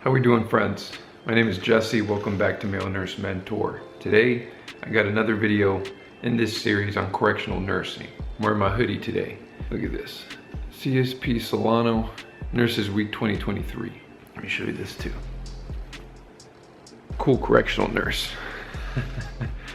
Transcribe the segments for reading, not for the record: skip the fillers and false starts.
How we doing, friends? My name is Jesse. Welcome back to Male Nurse Mentor. Today, I got another video in this series on correctional nursing. I'm wearing my hoodie today. Look at this. CSP Solano, Nurses Week 2023. Let me show you this too. Cool correctional nurse.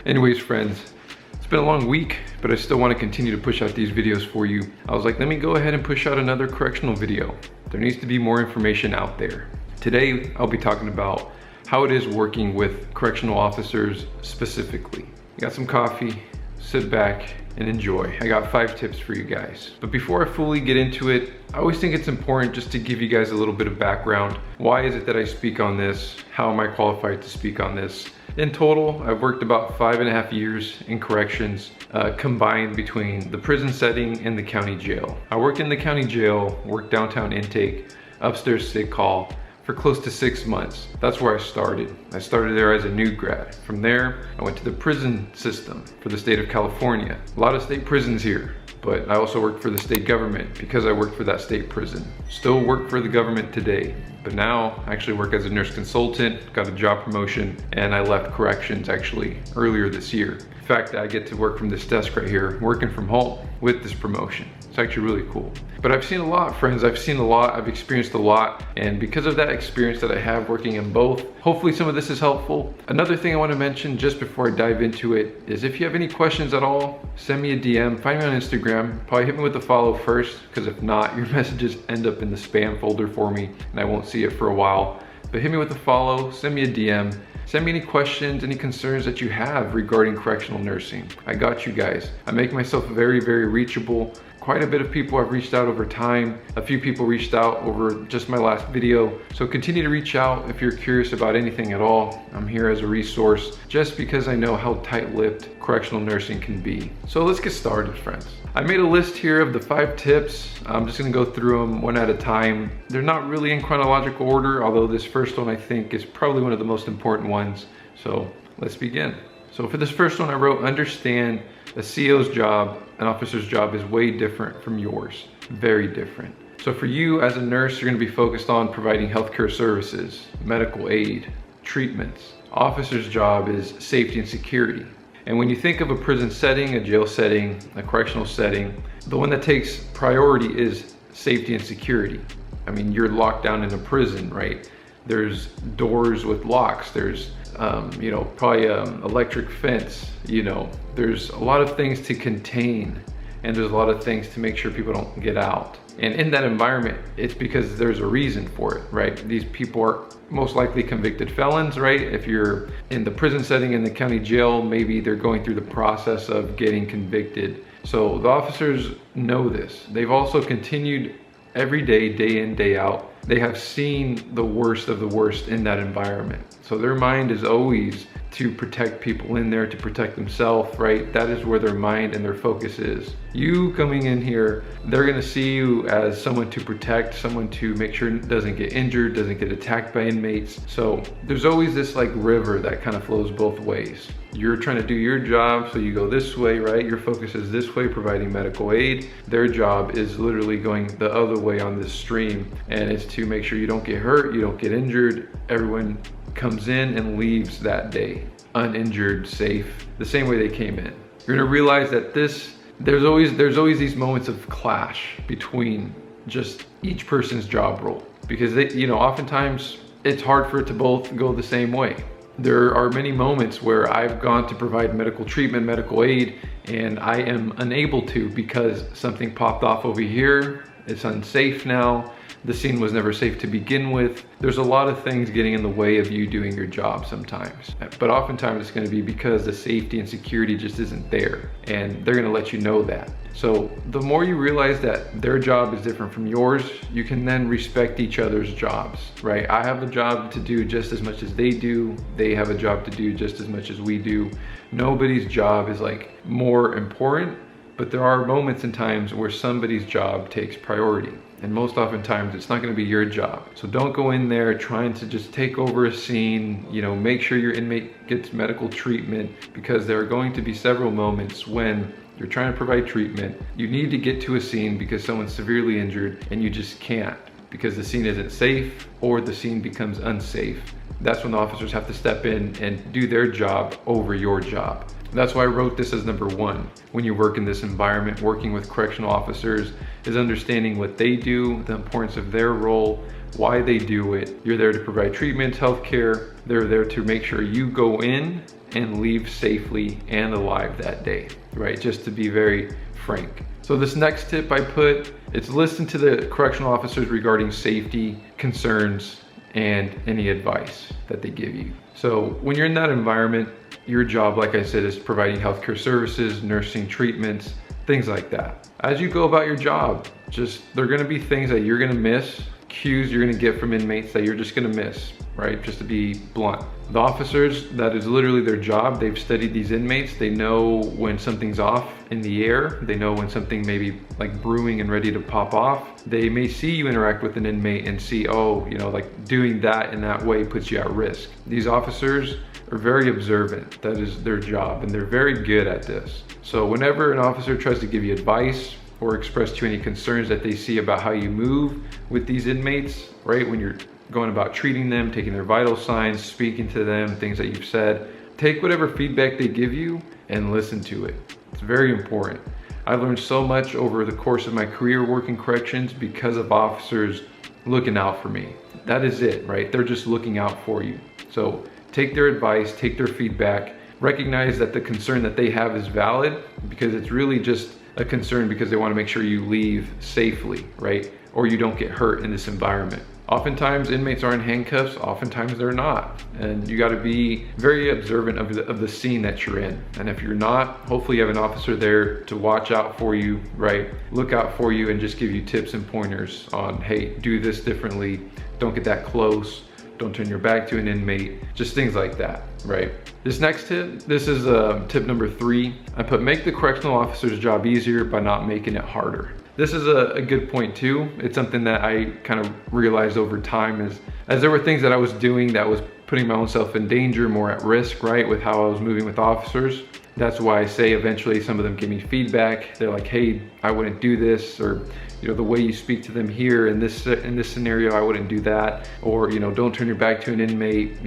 Anyways, friends, it's been a long week, but I still want to continue to push out these videos for you. I was like, let me go ahead and push out another correctional video. There needs to be more information out there. Today, I'll be talking about how it is working with correctional officers specifically. Got some coffee, sit back and enjoy. I got 5 tips for you guys. But before I fully get into it, I always think it's important just to give you guys a little bit of background. Why is it that I speak on this? How am I qualified to speak on this? In total, I've worked about 5.5 years in corrections, combined between the prison setting and the county jail. I worked in the county jail, worked downtown intake, upstairs sick call, for close to 6 months. That's where I started. I started there as a new grad. From there, I went to the prison system for the state of California. A lot of state prisons here, but I also worked for the state government because I worked for that state prison. Still work for the government today, but now I actually work as a nurse consultant, got a job promotion, and I left corrections actually earlier this year. In fact, I get to work from this desk right here, working from home with this promotion. It's actually really cool. But I've seen a lot, friends. I've seen a lot, I've experienced a lot. And because of that experience that I have working in both, hopefully some of this is helpful. Another thing I want to mention just before I dive into it is if you have any questions at all, send me a DM, find me on Instagram. Probably hit me with a follow first, because if not, your messages end up in the spam folder for me and I won't see it for a while. But hit me with a follow, send me a DM. Send me any questions, any concerns that you have regarding correctional nursing. I got you guys. I make myself very, very reachable. Quite a bit of people have reached out over time. A few people reached out over just my last video. So continue to reach out if you're curious about anything at all. I'm here as a resource just because I know how tight-lipped correctional nursing can be. So let's get started, friends. I made a list here of the 5 tips. I'm just gonna go through them one at a time. They're not really in chronological order, although this first one I think is probably one of the most important ones. So let's begin. So for this first one I wrote, understand a CO's job, an officer's job is way different from yours. Very different. So for you as a nurse, you're gonna be focused on providing healthcare services, medical aid, treatments. Officer's job is safety and security. And when you think of a prison setting, a jail setting, a correctional setting, the one that takes priority is safety and security. I mean, you're locked down in a prison, right? There's doors with locks. There's, probably electric fence. There's a lot of things to contain, and there's a lot of things to make sure people don't get out. And in that environment, it's because there's a reason for it, right? These people are most likely convicted felons, right? If you're in the prison setting in the county jail, maybe they're going through the process of getting convicted. So the officers know this. They've also continued every day, day in, day out. They have seen the worst of the worst in that environment. So their mind is always to protect people in there, to protect themselves, right? That is where their mind and their focus is. You coming in here, they're gonna see you as someone to protect, someone to make sure it doesn't get injured, doesn't get attacked by inmates. So there's always this like river that kind of flows both ways. You're trying to do your job, so you go this way, right? Your focus is this way, providing medical aid. Their job is literally going the other way on this stream, and it's to make sure you don't get hurt, you don't get injured. Everyone comes in and leaves that day uninjured, safe, the same way they came in. You're gonna realize that there's always these moments of clash between just each person's job role, because oftentimes it's hard for it to both go the same way. There are many moments where I've gone to provide medical treatment, medical aid, and I am unable to because something popped off over here. It's unsafe now. The scene was never safe to begin with. There's a lot of things getting in the way of you doing your job sometimes. But oftentimes it's gonna be because the safety and security just isn't there. And they're gonna let you know that. So the more you realize that their job is different from yours, you can then respect each other's jobs, right? I have a job to do just as much as they do. They have a job to do just as much as we do. Nobody's job is like more important, but there are moments and times where somebody's job takes priority. And most oftentimes it's not gonna be your job. So don't go in there trying to just take over a scene, make sure your inmate gets medical treatment, because there are going to be several moments when you're trying to provide treatment, you need to get to a scene because someone's severely injured and you just can't. because the scene isn't safe or the scene becomes unsafe. That's when the officers have to step in and do their job over your job. That's why I wrote this as number one. When you work in this environment, working with correctional officers is understanding what they do, the importance of their role, why they do it. You're there to provide treatment, healthcare. They're there to make sure you go in and leave safely and alive that day, right? Just to be very frank. So this next tip I put, it's listen to the correctional officers regarding safety, concerns, and any advice that they give you. So when you're in that environment, your job, like I said, is providing healthcare services, nursing treatments, things like that. As you go about your job, there are gonna be things that you're gonna miss, cues you're gonna get from inmates that you're just gonna miss, right? Just to be blunt. The officers, that is literally their job. They've studied these inmates. They know when something's off in the air. They know when something may be like brewing and ready to pop off. They may see you interact with an inmate and see, oh, like doing that in that way puts you at risk. These officers are very observant. That is their job, and they're very good at this. So whenever an officer tries to give you advice or express to you any concerns that they see about how you move with these inmates, right? When you're going about treating them, taking their vital signs, speaking to them, things that you've said, take whatever feedback they give you and listen to it. It's very important. I've learned so much over the course of my career working corrections because of officers looking out for me. That is it, right? They're just looking out for you. So take their advice, take their feedback, recognize that the concern that they have is valid, because it's really just a concern because they want to make sure you leave safely, right? Or you don't get hurt in this environment. Oftentimes inmates are in handcuffs, oftentimes they're not. And you gotta be very observant of the scene that you're in. And if you're not, hopefully you have an officer there to watch out for you, right? Look out for you and just give you tips and pointers on, hey, do this differently, don't get that close, don't turn your back to an inmate, just things like that, right? This next tip, this is tip number 3. I put make the correctional officer's job easier by not making it harder. This is a good point too. It's something that I kind of realized over time as there were things that I was doing that was putting my own self in danger, more at risk, right? With how I was moving with officers. That's why I say eventually some of them give me feedback. They're like, hey, I wouldn't do this, or the way you speak to them here in this scenario, I wouldn't do that. Or, don't turn your back to an inmate,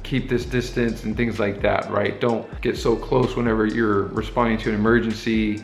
keep this distance and things like that, right? Don't get so close whenever you're responding to an emergency.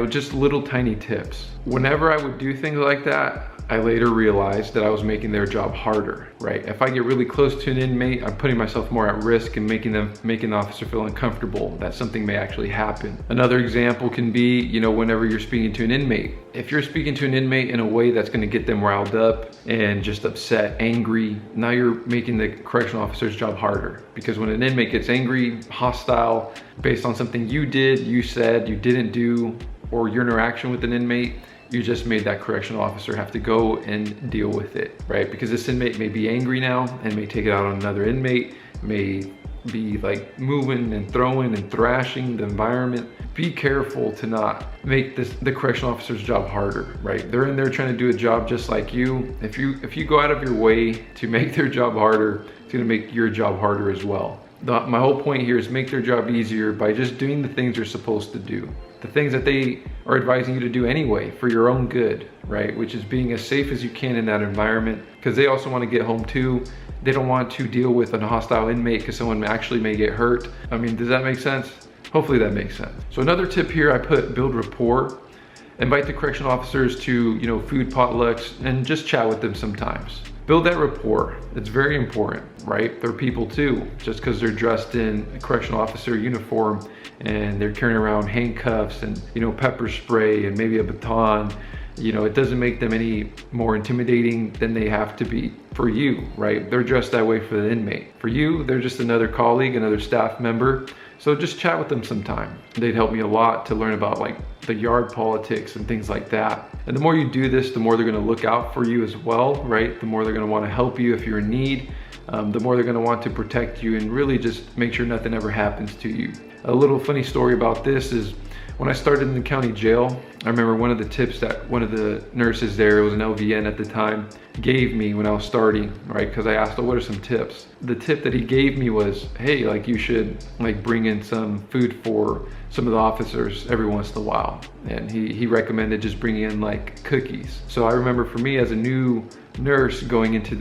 Just little tiny tips. Whenever I would do things like that, I later realized that I was making their job harder, right? If I get really close to an inmate, I'm putting myself more at risk and making the officer feel uncomfortable that something may actually happen. Another example can be, whenever you're speaking to an inmate. If you're speaking to an inmate in a way that's gonna get them riled up and just upset, angry, now you're making the correctional officer's job harder. Because when an inmate gets angry, hostile, based on something you did, you said, you didn't do, or your interaction with an inmate, you just made that correctional officer have to go and deal with it, right? Because this inmate may be angry now and may take it out on another inmate, may be like moving and throwing and thrashing the environment. Be careful to not make the correctional officer's job harder, right? They're in there trying to do a job just like you. If you go out of your way to make their job harder, it's gonna make your job harder as well. My whole point here is make their job easier by just doing the things you're supposed to do. The things that they are advising you to do anyway for your own good, right? Which is being as safe as you can in that environment, because they also want to get home too. They don't want to deal with a hostile inmate because someone actually may get hurt. I mean, does that make sense? Hopefully that makes sense. So another tip here, I put build rapport. Invite the correctional officers to, food potlucks and just chat with them sometimes. Build that rapport. It's very important, right? They're people too. Just because they're dressed in a correctional officer uniform and they're carrying around handcuffs and, pepper spray and maybe a baton, it doesn't make them any more intimidating than they have to be for you, right? They're dressed that way for the inmate. For you, they're just another colleague, another staff member. So just chat with them sometime. They'd help me a lot to learn about like the yard politics and things like that. And the more you do this, the more they're gonna look out for you as well, right? The more they're gonna wanna help you if you're in need. The more they're gonna want to protect you and really just make sure nothing ever happens to you. A little funny story about this is when I started in the county jail, I remember one of the tips that one of the nurses there, it was an LVN at the time, gave me when I was starting, right? Because I asked, oh, what are some tips? The tip that he gave me was, hey, like you should like bring in some food for some of the officers every once in a while. And he recommended just bringing in like cookies. So I remember for me as a new nurse going into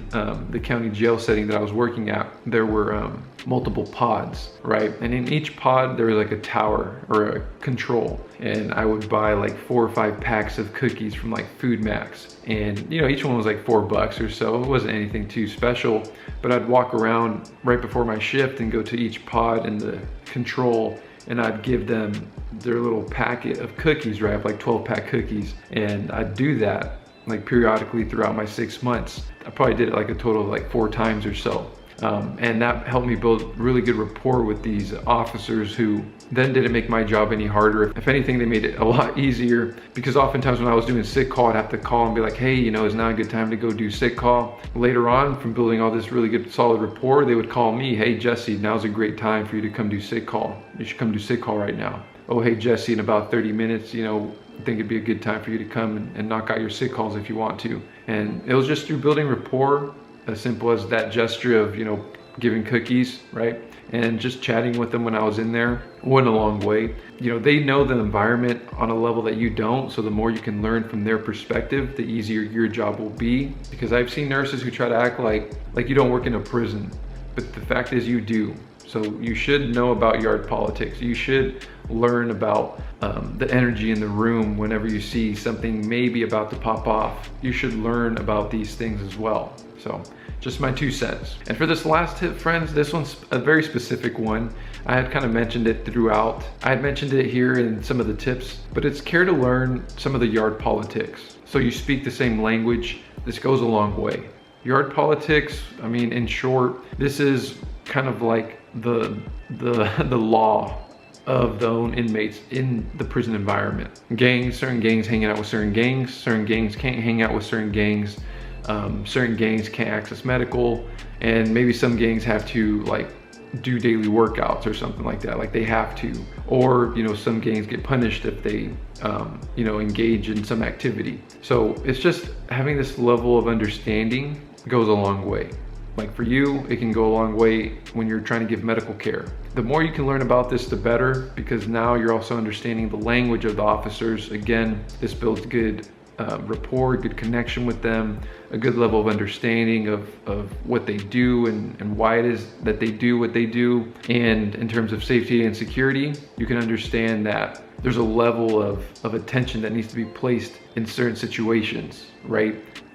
the county jail setting that I was working at, there were multiple pods, right? And in each pod there was like a tower or a control, and I would buy like 4 or 5 packs of cookies from like Food Max, and you know, each one was like $4 or so. It wasn't anything too special, but I'd walk around right before my shift and go to each pod in the control, and I'd give them their little packet of cookies, right? I have like 12-pack cookies, and I'd do that like periodically throughout my 6 months. I probably did it like a total of like 4 times or so. And that helped me build really good rapport with these officers, who then didn't make my job any harder. If anything, they made it a lot easier, because oftentimes when I was doing sick call, I'd have to call and be like, hey, you know, is now a good time to go do sick call? Later on, from building all this really good solid rapport, they would call me, hey Jesse, now's a great time for you to come do sick call. You should come do sick call right now. Oh, hey Jesse, in about 30 minutes, you know, I think it'd be a good time for you to come and knock out your sick calls if you want to. And it was just through building rapport, as simple as that gesture of, you know, giving cookies, right? And just chatting with them when I was in there went a long way. You know, they know the environment on a level that you don't, so the more you can learn from their perspective, the easier your job will be. Because I've seen nurses who try to act like you don't work in a prison, but the fact is you do. So you should know about yard politics. You should learn about the energy in the room whenever you see something maybe about to pop off. You should learn about these things as well. So just my 2 cents. And for this last tip, friends, this one's a very specific one. I had kind of mentioned it throughout. I had mentioned it here in some of the tips, but it's care to learn some of the yard politics. So you speak the same language. This goes a long way. Yard politics, I mean, in short, this is kind of like the law of the own inmates in the prison environment. Gangs, certain gangs hanging out with certain gangs can't hang out with certain gangs. Certain gangs can't access medical, and maybe some gangs have to like do daily workouts or something like that, like they have to. Or, you know, some gangs get punished if they, you know, engage in some activity. So it's just having this level of understanding goes a long way. Like for you, it can go a long way when you're trying to give medical care. The more you can learn about this, the better, because now you're also understanding the language of the officers. Again, this builds good rapport, good connection with them, a good level of understanding of what they do and why it is that they do what they do. And in terms of safety and security, you can understand that there's a level of attention that needs to be placed in certain situations, right?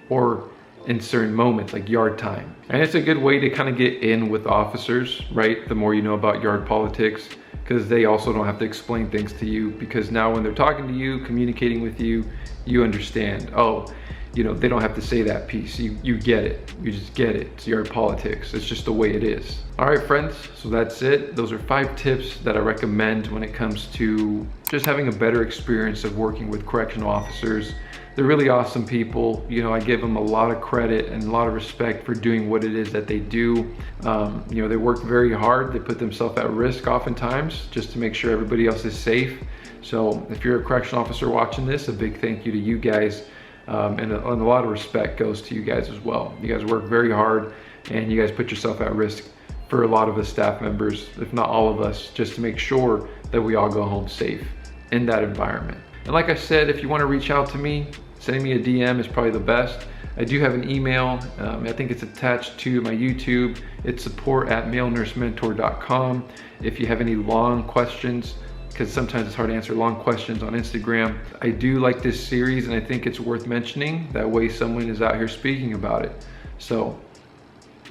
Or in certain moments, like yard time. And it's a good way to kind of get in with officers, right? The more you know about yard politics, because they also don't have to explain things to you, because now when they're talking to you, communicating with you, you understand, oh, you know, they don't have to say that piece. You get it. You just get it. It's yard politics. It's just the way it is. All right, friends. So that's it. Those are 5 tips that I recommend when it comes to just having a better experience of working with correctional officers. They're really awesome people. You know, I give them a lot of credit and a lot of respect for doing what it is that they do. You know, they work very hard. They put themselves at risk oftentimes just to make sure everybody else is safe. So if you're a correctional officer watching this, a big thank you to you guys. And a lot of respect goes to you guys as well. You guys work very hard, and you guys put yourself at risk for a lot of the staff members, if not all of us, just to make sure that we all go home safe in that environment. And like I said, if you want to reach out to me, sending me a DM is probably the best. I do have an email. I think it's attached to my YouTube. It's support@malenursementor.com. If you have any long questions, because sometimes it's hard to answer long questions on Instagram. I do like this series, and I think it's worth mentioning. That way someone is out here speaking about it. So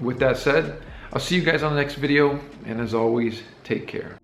with that said, I'll see you guys on the next video. And as always, take care.